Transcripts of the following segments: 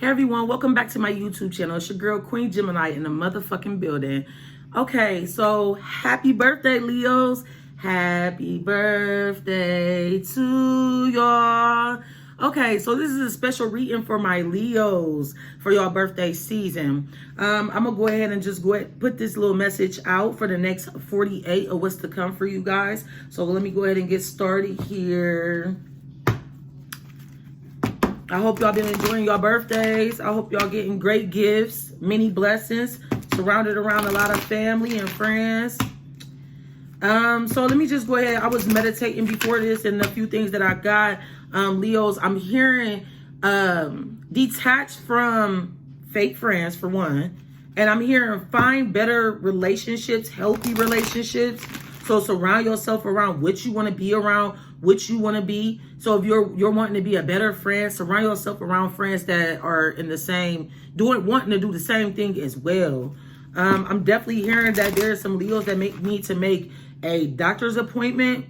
Hey everyone, welcome back to my YouTube channel. It's your girl Queen Gemini in the motherfucking building. Okay, so happy birthday, Leos. Happy birthday to y'all. Okay, so this is a special reading for my Leos for y'all birthday season. I'm gonna go ahead and just put this little message out for the next 48 of what's to come for you guys. So let me go ahead and get started here. I hope y'all been enjoying your birthdays. I hope y'all getting great gifts, many blessings, surrounded around a lot of family and friends. So let me just go ahead. I was meditating before this and a few things that I got. Leos, I'm hearing detached from fake friends for one. And I'm hearing find better relationships, healthy relationships. So surround yourself around what you want to be around, what you want to be. So if you're wanting to be a better friend, surround yourself around friends that are in the same, wanting to do the same thing as well. I'm definitely hearing that there are some Leos that need to make a doctor's appointment.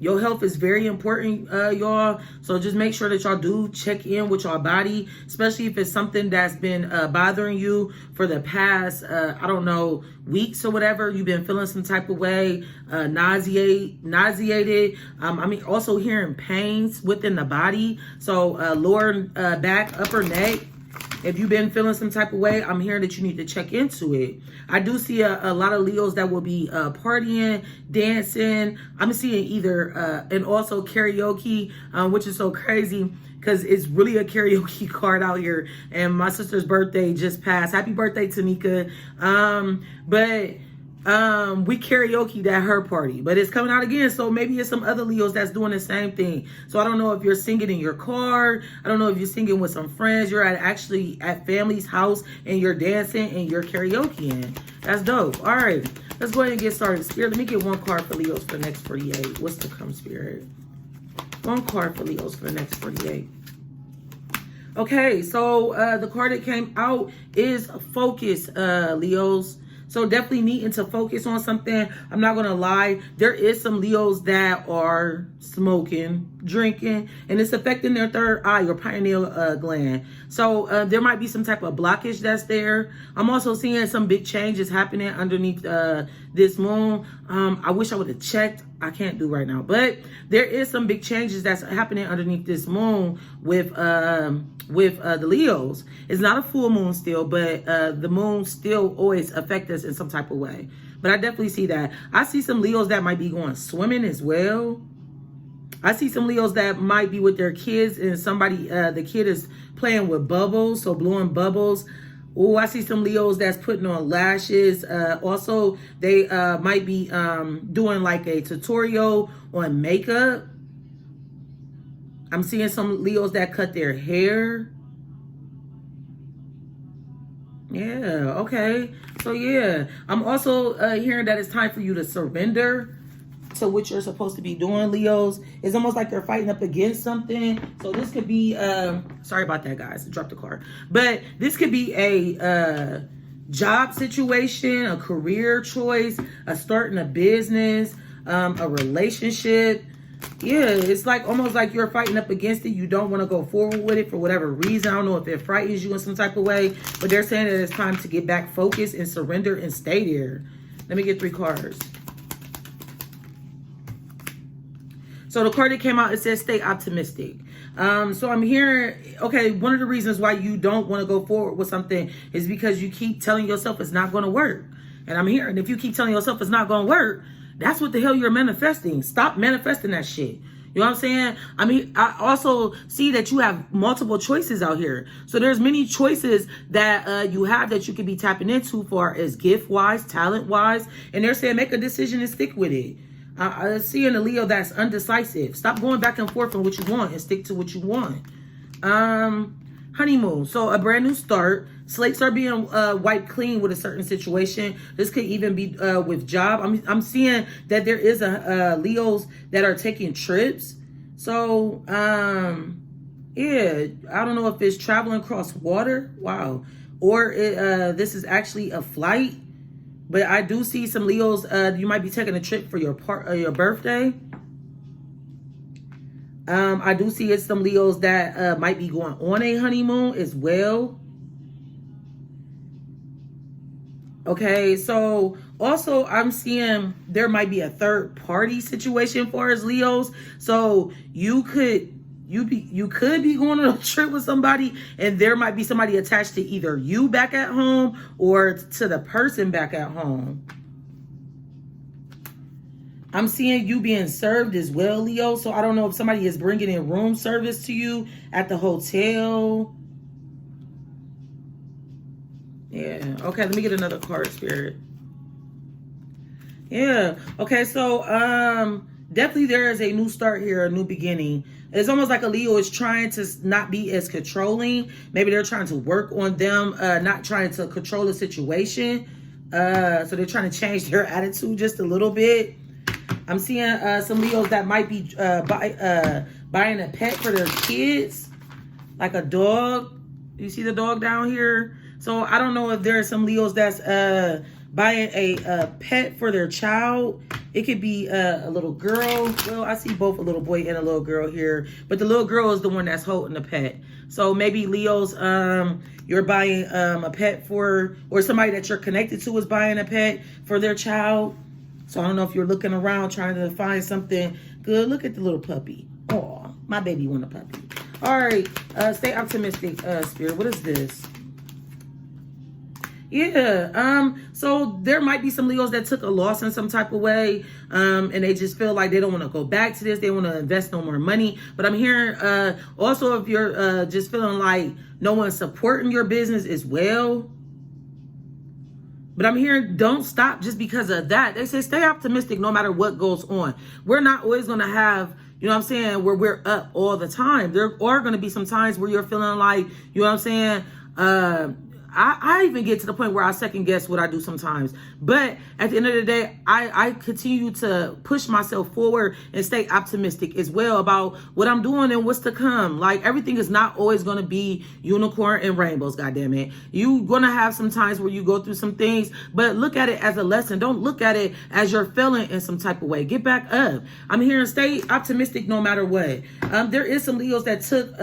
Your health is very important, y'all. So just make sure that y'all do check in with your body, especially if it's something that's been bothering you for the past, I don't know, weeks or whatever. You've been feeling some type of way, nauseated. I mean, also hearing pains within the body. So lower back, upper neck. If you've been feeling some type of way, I'm hearing that you need to check into it. I do see a lot of Leos that will be partying, dancing. I'm seeing either, and also karaoke, which is so crazy because it's really a karaoke card out here. And my sister's birthday just passed. Happy birthday, Tanika. We karaoke'd at her party, but it's coming out again. So maybe it's some other Leos that's doing the same thing. So I don't know if you're singing in your car. I don't know if you're singing with some friends. You're actually at family's house and you're dancing and you're karaokeing. That's dope. All right, let's go ahead and get started. Spirit, let me get one card for Leos for the next 48. What's to come, Spirit? One card for Leos for the next 48. Okay, so the card that came out is focus, Leos. So definitely needing to focus on something. I'm not going to lie. There is some Leos that are smoking, drinking, and it's affecting their third eye or pineal gland. So there might be some type of blockage that's there. I'm also seeing some big changes happening underneath this moon. I wish I would have checked. I can't do right now. But there is some big changes that's happening underneath this moon with the Leos. It's not a full moon still, but the moon still always affects us in some type of way. But I definitely see that. I see some Leos that might be going swimming as well. I see some Leos that might be with their kids and somebody, the kid is playing with bubbles, so blowing bubbles. Oh, I see some Leos that's putting on lashes. Also, they might be doing like a tutorial on makeup. I'm seeing some Leos that cut their hair. Yeah, okay. So yeah, I'm also hearing that it's time for you to surrender to what you're supposed to be doing, Leos. It's almost like they're fighting up against something. So this could be, sorry about that, guys. I dropped the card. But this could be a job situation, a career choice, a starting a business, a relationship. Yeah, it's like almost like you're fighting up against it. You don't want to go forward with it for whatever reason. I don't know if it frightens you in some type of way, but they're saying that it's time to get back focused and surrender and stay there. Let me get 3 cards. So the card that came out, it says stay optimistic. So I'm hearing, okay, one of the reasons why you don't want to go forward with something is because you keep telling yourself it's not going to work. And I'm hearing if you keep telling yourself it's not going to work, that's what the hell you're manifesting. Stop manifesting that shit. You know what I'm saying? I mean, I also see that you have multiple choices out here. So there's many choices that you have that you could be tapping into for as gift-wise, talent-wise. And they're saying make a decision and stick with it. I see in a Leo that's undecisive. Stop going back and forth on what you want and stick to what you want. Honeymoon. So a brand new start. Slates are being wiped clean with a certain situation. This could even be with job. I'm seeing that there is a Leos that are taking trips. So yeah, I don't know if it's traveling across water. Wow. Or this is actually a flight. But I do see some Leos, you might be taking a trip for your birthday. I do see it's some Leos that might be going on a honeymoon as well. Okay, so also I'm seeing there might be a third party situation for us Leos. So you could be going on a trip with somebody, and there might be somebody attached to either you back at home or to the person back at home. I'm seeing you being served as well, Leo. So I don't know if somebody is bringing in room service to you at the hotel. Yeah. Okay, let me get another card, Spirit. Yeah. Okay, so definitely there is a new start here, a new beginning. It's almost like a Leo is trying to not be as controlling. Maybe they're trying to work on them, not trying to control the situation. So they're trying to change their attitude just a little bit. I'm seeing some Leos that might be buying a pet for their kids, like a dog. You see the dog down here? So I don't know if there are some Leos that's buying a pet for their child. It could be a little girl. Well, I see both a little boy and a little girl here, but the little girl is the one that's holding the pet. So maybe Leos, you're buying a pet for, or somebody that you're connected to is buying a pet for their child. So I don't know if you're looking around trying to find something good. Look at the little puppy. Oh, my baby want a puppy. All right, stay optimistic, Spirit. What is this? Yeah, so there might be some Leos that took a loss in some type of way, and they just feel like they don't want to go back to this. They want to invest no more money. But I'm hearing also if you're just feeling like no one's supporting your business as well. But I'm hearing don't stop just because of that. They say stay optimistic no matter what goes on. We're not always going to have, you know what I'm saying, where we're up all the time. There are going to be some times where you're feeling like, you know what I'm saying, I even get to the point where I second guess what I do sometimes. But at the end of the day, I continue to push myself forward and stay optimistic as well about what I'm doing and what's to come. Like everything is not always going to be unicorn and rainbows, goddammit. You're going to have some times where you go through some things, but look at it as a lesson. Don't look at it as you're failing in some type of way. Get back up. I'm here and stay optimistic no matter what. There is some Leos that took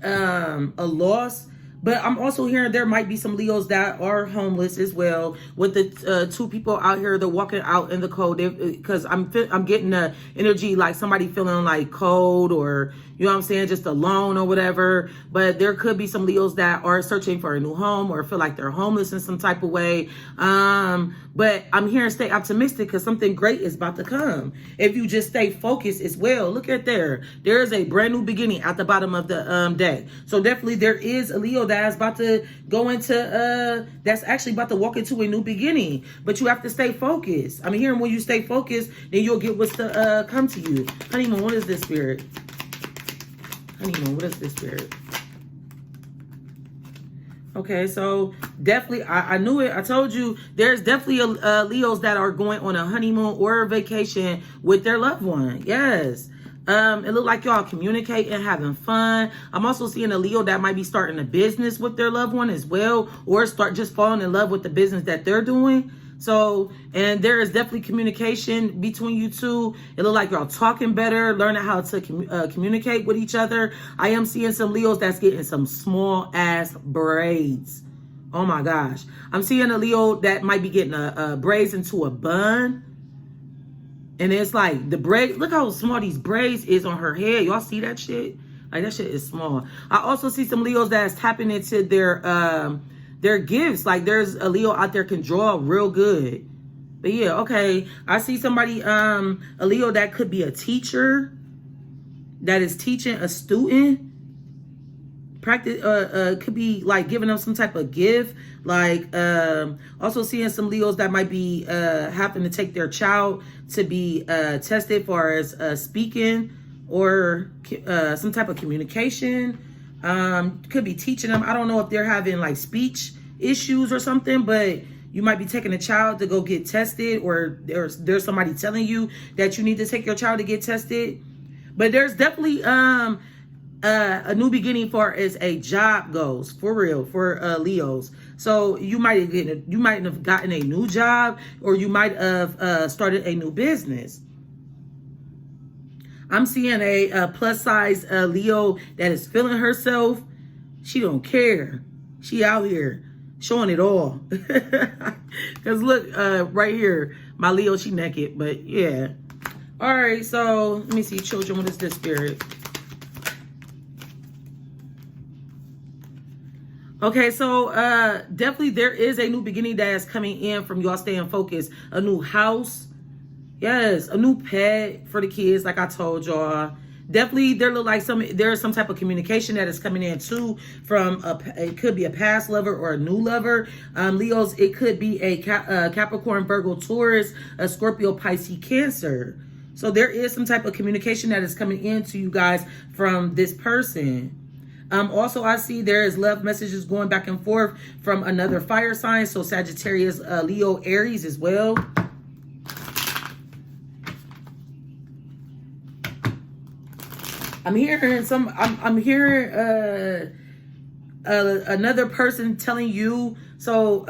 a loss, but I'm also hearing there might be some Leos that are homeless as well. With the two people out here, they're walking out in the cold because I'm getting the energy like somebody feeling like cold, or you know what I'm saying, just alone or whatever. But there could be some Leos that are searching for a new home or feel like they're homeless in some type of way. But I'm here and stay optimistic because something great is about to come. If you just stay focused as well. Look at there. There is a brand new beginning at the bottom of the deck. So definitely there is a Leo that's about to go into, that's actually about to walk into a new beginning. But you have to stay focused. I'm hearing when you stay focused, then you'll get what's to come to you. Honeymoon, what is this, Spirit? Honeymoon, what is this, Spirit? Okay, so definitely, I knew it. I told you there's definitely Leos that are going on a honeymoon or a vacation with their loved one. Yes. It looked like y'all communicating, having fun. I'm also seeing a Leo that might be starting a business with their loved one as well, or start just falling in love with the business that they're doing. So, and there is definitely communication between you two. It look like y'all talking better, learning how to communicate with each other. I am seeing some Leos that's getting some small ass braids. Oh my gosh. I'm seeing a Leo that might be getting a braids into a bun. And it's like the braid, look how small these braids is on her head. Y'all see that shit? Like that shit is small. I also see some Leos that's tapping into their gifts. Like there's a Leo out there can draw real good. But yeah, okay. I see somebody, a Leo that could be a teacher that is teaching a student. Practice could be like giving them some type of gift. Like also seeing some Leos that might be having to take their child to be tested for as speaking or some type of communication. Could be teaching them. I don't know if they're having like speech issues or something, but you might be taking a child to go get tested, or there's somebody telling you that you need to take your child to get tested. But there's definitely a new beginning for as a job goes, for real, for Leos. So you might have gotten a new job, or you might have started a new business. I'm seeing a plus size Leo that is feeling herself. She don't care. She out here showing it all. Because look, right here, my Leo, she naked. But yeah. All right, so let me see, children, what is this, Spirit? Okay, so definitely there is a new beginning that is coming in from y'all staying focused. A new house. Yes, a new pet for the kids, like I told y'all. Definitely there look like there's some type of communication that is coming in too from it could be a past lover or a new lover. Leos, it could be a Capricorn, Virgo, Taurus, a Scorpio, Pisces, Cancer. So there is some type of communication that is coming into you guys from this person. Also, I see there is love messages going back and forth from another fire sign. So Sagittarius, Leo, Aries as well. I'm hearing I'm hearing another person telling you. So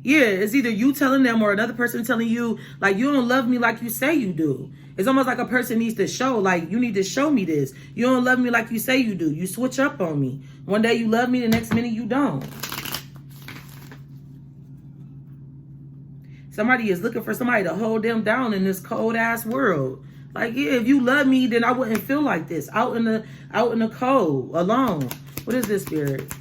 yeah, it's either you telling them or another person telling you, like, you don't love me like you say you do. It's almost like a person needs to show, like, you need to show me this. You don't love me like you say you do. You switch up on me. One day you love me, the next minute you don't. Somebody is looking for somebody to hold them down in this cold ass world. Like, yeah, if you love me, then I wouldn't feel like this. Out in the cold, alone. What is this, Spirit?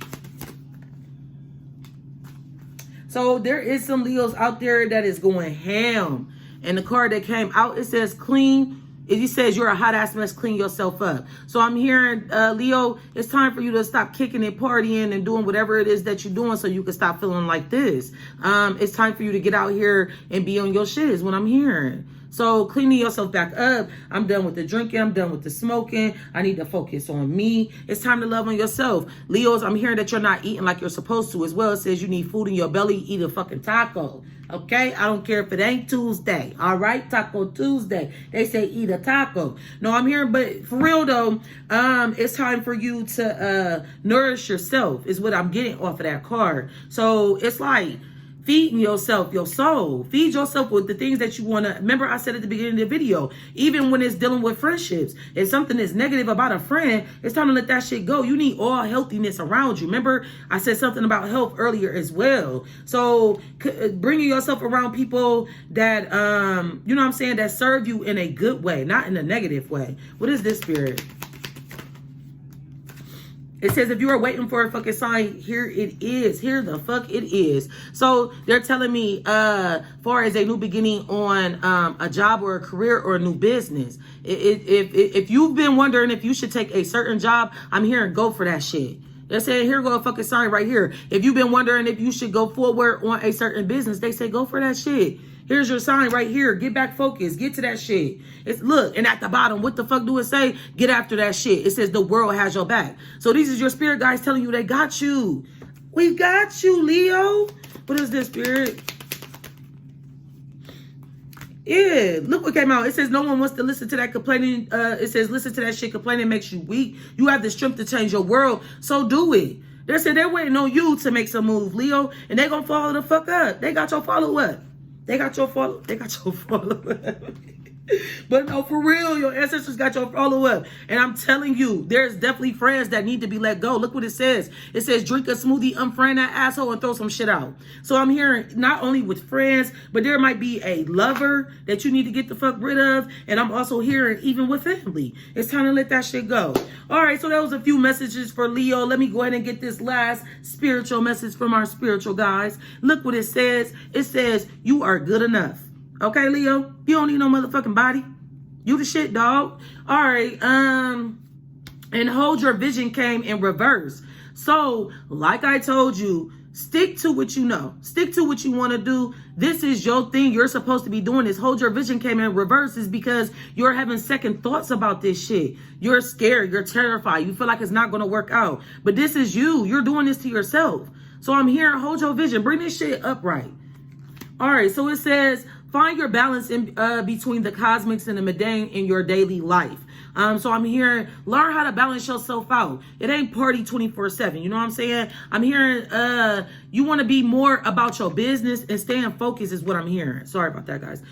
So there is some Leos out there that is going ham. And the card that came out, it says clean. It says you're a hot ass mess, clean yourself up. So I'm hearing, Leo, it's time for you to stop kicking and partying and doing whatever it is that you're doing so you can stop feeling like this. It's time for you to get out here and be on your shit is what I'm hearing. So cleaning yourself back up. I'm done with the drinking. I'm done with the smoking. I need to focus on me. It's time to love on yourself. Leos, I'm hearing that you're not eating like you're supposed to as well. It says you need food in your belly. Eat a fucking taco. Okay? I don't care if it ain't Tuesday. All right? Taco Tuesday. They say eat a taco. No, I'm hearing, but for real though, it's time for you to nourish yourself is what I'm getting off of that card. So it's like, feeding yourself, your soul. Feed yourself with the things that you want to. Remember, I said at the beginning of the video, even when it's dealing with friendships, if something is negative about a friend, it's time to let that shit go. You need all healthiness around you. Remember, I said something about health earlier as well. So bringing yourself around people that, you know what I'm saying, that serve you in a good way, not in a negative way. What is this, Spirit? It says, if you are waiting for a fucking sign, here it is. Here the fuck it is. So they're telling me, far as a new beginning on a job or a career or a new business. If you've been wondering if you should take a certain job, I'm hearing go for that shit. They're saying, here go a fucking sign right here. If you've been wondering if you should go forward on a certain business, they say go for that shit. Here's your sign right here. Get back focused. Get to that shit. It's look, and at the bottom, what the fuck do it say? Get after that shit. It says the world has your back. So these is your spirit guides telling you they got you. We got you, Leo. What is this, Spirit? Yeah, look what came out. It says no one wants to listen to that complaining. It says listen to that shit. Complaining makes you weak. You have the strength to change your world. So do it. They said they're waiting on you to make some move, Leo, and they gonna follow the fuck up. They got your follow up. They got your follow. They got your follow up. But no, for real, your ancestors got your follow-up. And I'm telling you, there's definitely friends that need to be let go. Look what it says. It says, drink a smoothie, unfriend that asshole, and throw some shit out. So I'm hearing not only with friends, but there might be a lover that you need to get the fuck rid of. And I'm also hearing even with family. It's time to let that shit go. All right, so that was a few messages for Leo. Let me go ahead and get this last spiritual message from our spiritual guys. Look what it says. It says, you are good enough. Okay, Leo, you don't need no motherfucking body. You the shit, dog. All right, and hold your vision came in reverse. So, like I told you, stick to what you know. Stick to what you want to do. This is your thing. You're supposed to be doing this. Hold your vision came in reverse is because you're having second thoughts about this shit. You're scared. You're terrified. You feel like it's not going to work out. But this is you. You're doing this to yourself. So I'm here. Hold your vision. Bring this shit upright. All right, so it says, find your balance in between the cosmics and the mundane in your daily life. So I'm hearing learn how to balance yourself out. It ain't party 24/7. You know what I'm saying? I'm hearing you want to be more about your business and staying focused is what I'm hearing. Sorry about that, guys.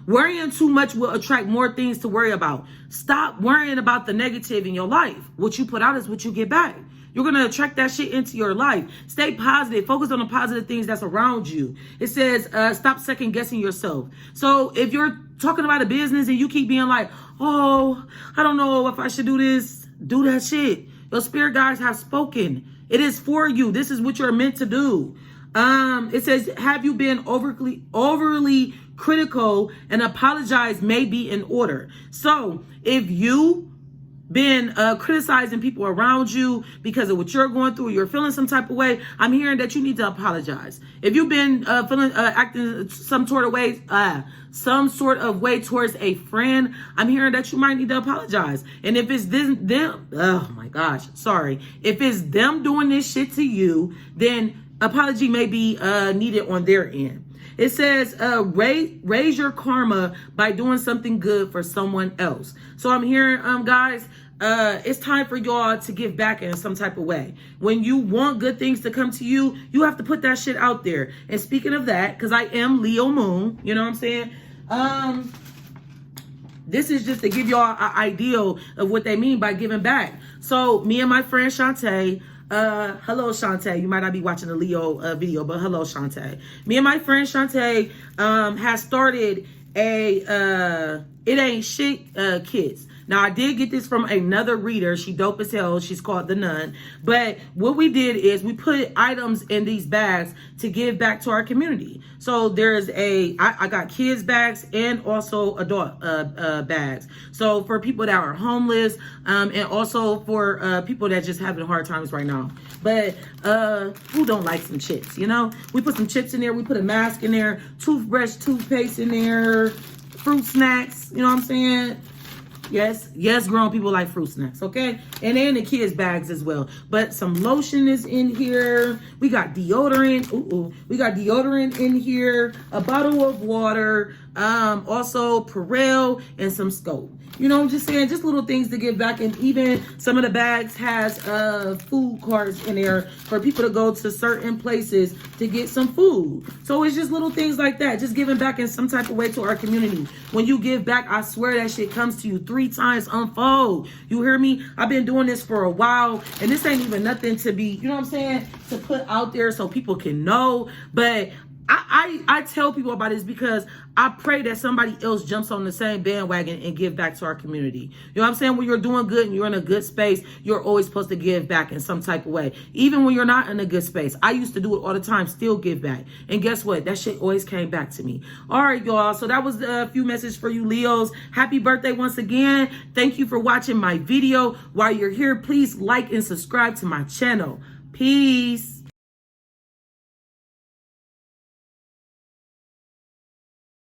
Worrying too much will attract more things to worry about. Stop worrying about the negative in your life. What you put out is what you get back. You're going to attract that shit into your life. Stay positive. Focus on the positive things that's around you. It says, stop second guessing yourself. So if you're talking about a business and you keep being like, oh, I don't know if I should do this, do that shit. Your spirit guides have spoken. It is for you. This is what you're meant to do. It says, have you been overly critical? And apologize may be in order. So if you been criticizing people around you because of what you're going through, you're feeling some type of way, I'm hearing that you need to apologize. If you've been acting some sort of way towards a friend, I'm hearing that you might need to apologize. And if it's them, oh my gosh, sorry. If it's them doing this shit to you, then apology may be needed on their end. It says, raise your karma by doing something good for someone else. So I'm hearing, guys, it's time for y'all to give back in some type of way. When you want good things to come to you, you have to put that shit out there. And speaking of that, because I am Leo Moon, you know what I'm saying? This is just to give y'all an idea of what they mean by giving back. So me and my friend Shantae, hello Shantae, you might not be watching the Leo video, but hello Shantae. Me and my friend Shantae has started a It Ain't Shit Kids. Now, I did get this from another reader. She dope as hell. She's called The Nun. But what we did is we put items in these bags to give back to our community. So there's I got kids bags and also adult bags. So for people that are homeless and also for people that just having hard times right now. But who don't like some chips, you know? We put some chips in there. We put a mask in there, toothbrush, toothpaste in there, fruit snacks, you know what I'm saying? Yes, grown people like fruit snacks, okay? And then the kids' bags as well. But some lotion is in here. We got deodorant. We got deodorant in here. A bottle of water. Also Perel and some Scope. You know, I'm just saying, just little things to give back. And even some of the bags has food carts in there for people to go to certain places to get some food. So it's just little things like that, just giving back in some type of way to our community. When you give back, I swear that shit comes to you 3 times unfold. You hear me? I've been doing this for a while, and this ain't even nothing to be, you know what I'm saying, to put out there so people can know. But I tell people about this because I pray that somebody else jumps on the same bandwagon and give back to our community. You know what I'm saying? When you're doing good and you're in a good space, you're always supposed to give back in some type of way. Even when you're not in a good space. I used to do it all the time, still give back. And guess what? That shit always came back to me. All right, y'all. So that was a few messages for you Leos. Happy birthday once again. Thank you for watching my video. While you're here, please like and subscribe to my channel. Peace.